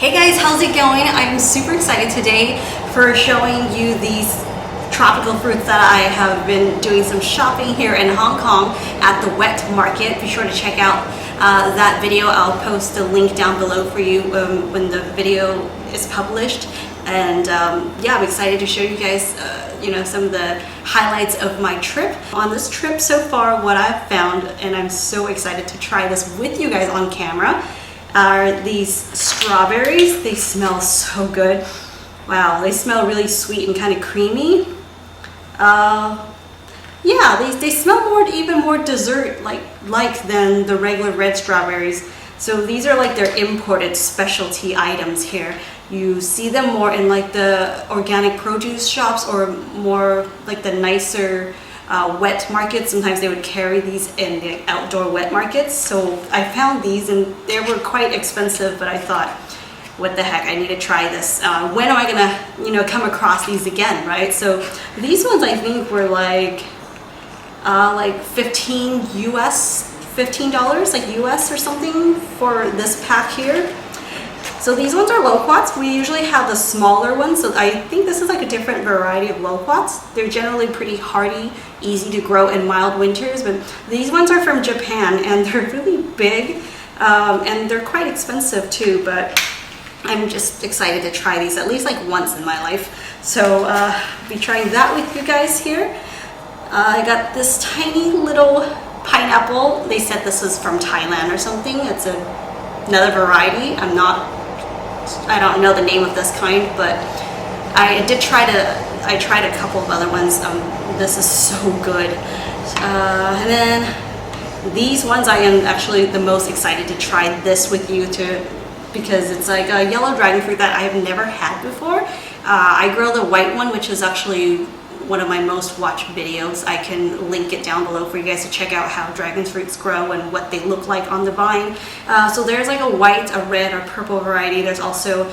Hey guys, how's it going? I'm super excited today for showing you these tropical fruits that I have been doing some shopping here in Hong Kong at the wet market. Be sure to check out that video. I'll post a link down below for you when the video is published. And yeah, I'm excited to show you guys some of the highlights of my trip. On this trip so far, what I've found, and I'm so excited to try this with you guys on camera, are these strawberries. They smell so good. Wow, they smell really sweet and kind of creamy. Yeah, they smell even more dessert like than the regular red strawberries. So these are like their imported specialty items here. You see them more in like the organic produce shops or more like the nicer wet markets. Sometimes they would carry these in the outdoor wet markets. So I found these and they were quite expensive, but I thought, what the heck, I need to try this. When am I gonna come across these again, right? So these ones I think were like $15 like US or something for this pack here. So these ones are loquats. We usually have the smaller ones, so I think this is like a different variety of loquats. They're generally pretty hardy, easy to grow in mild winters, but these ones are from Japan and they're really big and they're quite expensive too, but I'm just excited to try these at least like once in my life. So I'll be trying that with you guys here. I got this tiny little pineapple. They said this is from Thailand or something. It's another variety. I don't know the name of this kind, but I tried a couple of other ones. This is so good. And then these ones, I am actually the most excited to try this with you too, because it's like a yellow dragon fruit that I have never had before. I grow the white one, which is actually one of my most watched videos. I can link it down below for you guys to check out how dragon fruits grow and what they look like on the vine. So there's like a white, a red, or purple variety. There's also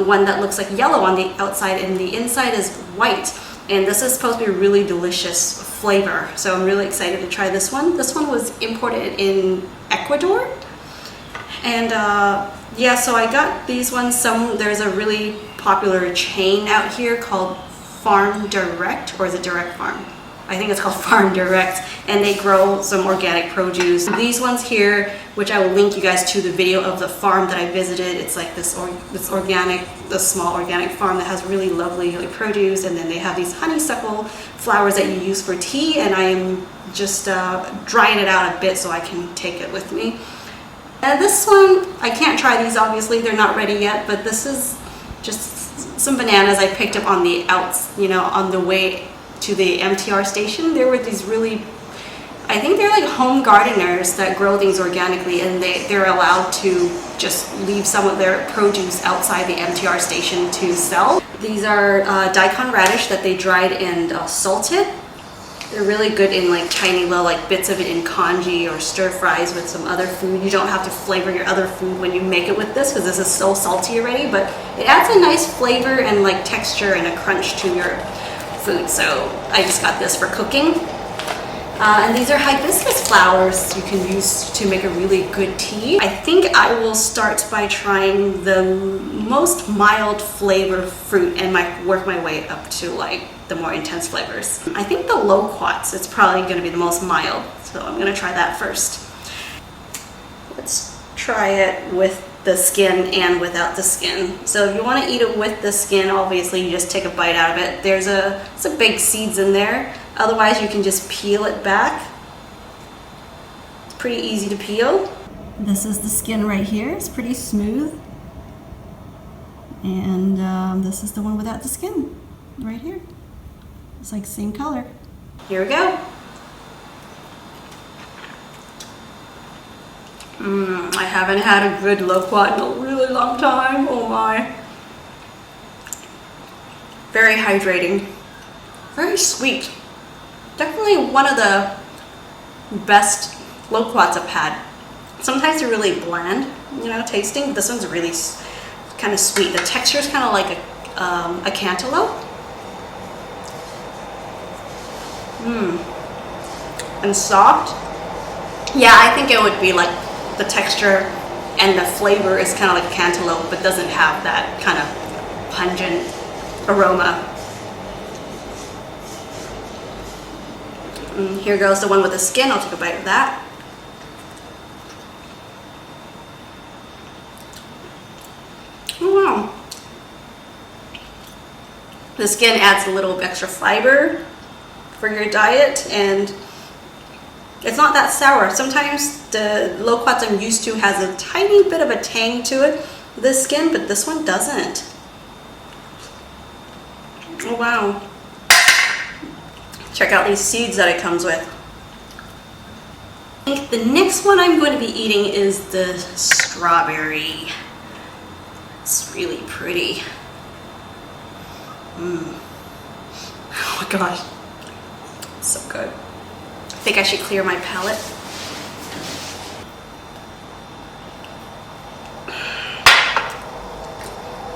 one that looks like yellow on the outside and the inside is white. And this is supposed to be a really delicious flavor. So I'm really excited to try this one. This one was imported in Ecuador. And yeah, so I got these ones. There's a really popular chain out here called Farm Direct, or is it Direct Farm? I think it's called Farm Direct, and they grow some organic produce. These ones here, which I will link you guys to the video of the farm that I visited. It's like this small organic farm that has really lovely produce, and then they have these honeysuckle flowers that you use for tea, and I am just drying it out a bit so I can take it with me. And this one, I can't try these obviously, they're not ready yet, but this is just some bananas I picked up on the on the way to the MTR station. There were these really, I think they're like home gardeners that grow things organically, and they're allowed to just leave some of their produce outside the MTR station to sell. These are Daikon Radish that they dried and salted. They're really good in like tiny little bits of it in congee or stir fries with some other food. You don't have to flavor your other food when you make it with this because this is so salty already, but it adds a nice flavor and texture and a crunch to your food. So I just got this for cooking. And these are hibiscus flowers you can use to make a really good tea. I think I will start by trying the most mild flavor fruit and work my way up to the more intense flavors. I think the loquats, it's probably going to be the most mild, so I'm going to try that first. Let's try it with the skin and without the skin. So if you want to eat it with the skin, obviously you just take a bite out of it. There's some big seeds in there. Otherwise you can just peel it back. It's pretty easy to peel. This is the skin right here. It's pretty smooth. And this is the one without the skin right here. It's like same color. Here we go. I haven't had a good loquat in a really long time. Oh my. Very hydrating. Very sweet. Definitely one of the best loquats I've had. Sometimes they're really bland, tasting. This one's really kind of sweet. The texture is kind of like a cantaloupe. And soft. Yeah, I think it would be like the texture and the flavor is kind of like cantaloupe, but doesn't have that kind of pungent aroma. And here goes the one with the skin. I'll take a bite of that. Oh, wow. The skin adds a little extra fiber for your diet, and it's not that sour. Sometimes the loquats I'm used to has a tiny bit of a tang to it, the skin, but this one doesn't. Oh wow. Check out these seeds that it comes with. I think the next one I'm going to be eating is the strawberry. It's really pretty. Oh my gosh. So good. I think I should clear my palate.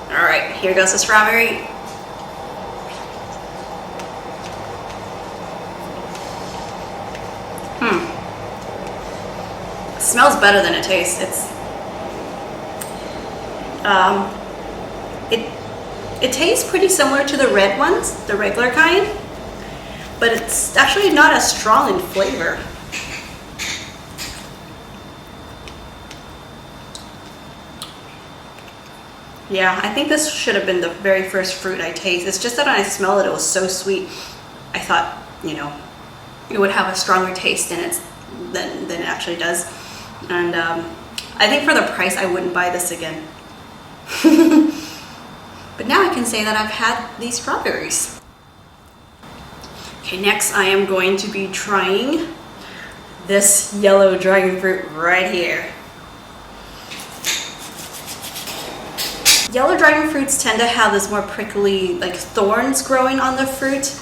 Alright, here goes the strawberry. It smells better than it tastes. It tastes pretty similar to the red ones, the regular kind, but it's actually not as strong in flavor. Yeah, I think this should have been the very first fruit I taste. It's just that when I smelled it, it was so sweet. I thought, you know, it would have a stronger taste in it than it actually does. And I think for the price, I wouldn't buy this again. But now I can say that I've had these strawberries. Okay, next I am going to be trying this yellow dragon fruit right here. Yellow dragon fruits tend to have this more prickly, like thorns growing on the fruit,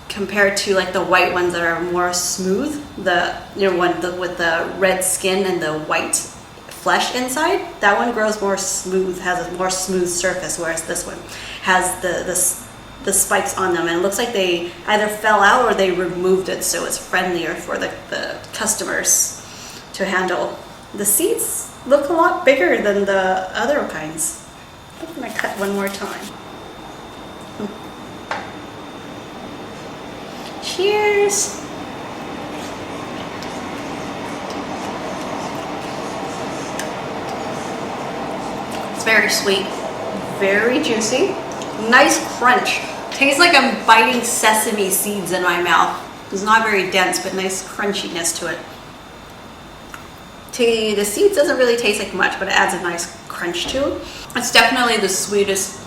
compared to like the white ones that are more smooth. The one with the red skin and the white flesh inside, that one grows more smooth, has a more smooth surface, whereas this one has the spikes on them, and it looks like they either fell out or they removed it, so it's friendlier for the customers to handle. The seeds look a lot bigger than the other kinds. I'm gonna cut one more time. Cheers! It's very sweet, very juicy, nice crunch. Tastes like I'm biting sesame seeds in my mouth. It's not very dense, but nice crunchiness to it. The seeds doesn't really taste like much, but it adds a nice crunch to it. It's definitely the sweetest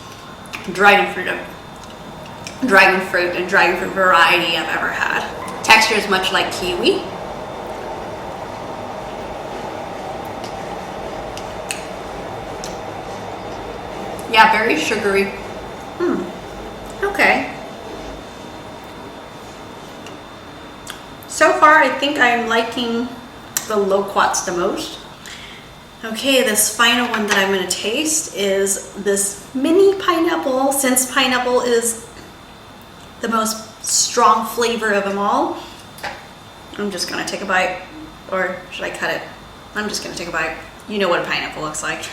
dragon fruit and dragon fruit variety I've ever had. Texture is much like kiwi. Yeah, very sugary. Okay. So far, I think I'm liking the loquats the most. Okay, this final one that I'm going to taste is this mini pineapple. Since pineapple is the most strong flavor of them all, I'm just going to take a bite. Or should I cut it? I'm just going to take a bite. You know what a pineapple looks like.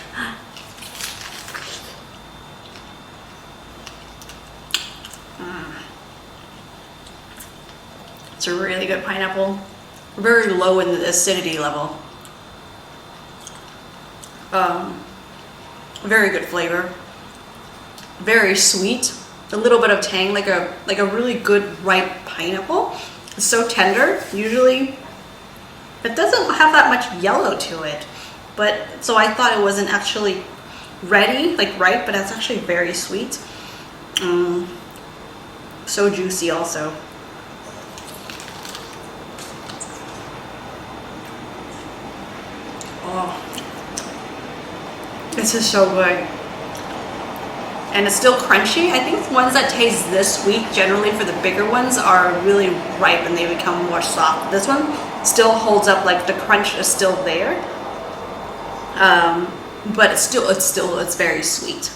It's a really good pineapple. Very low in the acidity level. Very good flavor. Very sweet. A little bit of tang, like a really good ripe pineapple. It's so tender. Usually, it doesn't have that much yellow to it. But so I thought it wasn't actually ready, like ripe, but it's actually very sweet. So juicy also. Oh, this is so good. And it's still crunchy. I think ones that taste this sweet, generally for the bigger ones, are really ripe and they become more soft. This one still holds up, like the crunch is still there. But it's very sweet.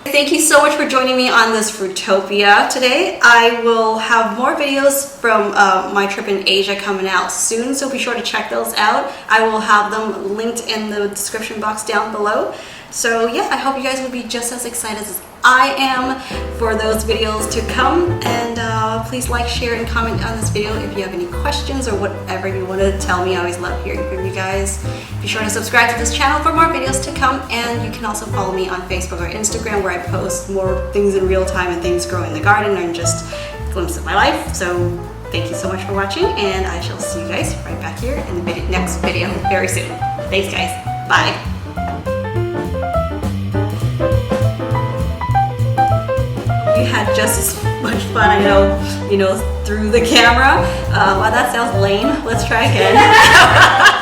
Thank you so much for joining me on this Fruitopia today. I will have more videos from my trip in Asia coming out soon, so be sure to check those out. I will have them linked in the description box down below. So yeah, I hope you guys will be just as excited as I am for those videos to come. And please like, share, and comment on this video if you have any questions or whatever you want to tell me. I always love hearing from you guys. Be sure to subscribe to this channel for more videos to come, and you can also follow me on Facebook or Instagram, where I post more things in real time and things growing in the garden and just glimpses of my life. So thank you so much for watching, and I shall see you guys right back here in the next video very soon. Thanks guys, bye. We had just as much fun, I know, through the camera. Wow, that sounds lame. Let's try again.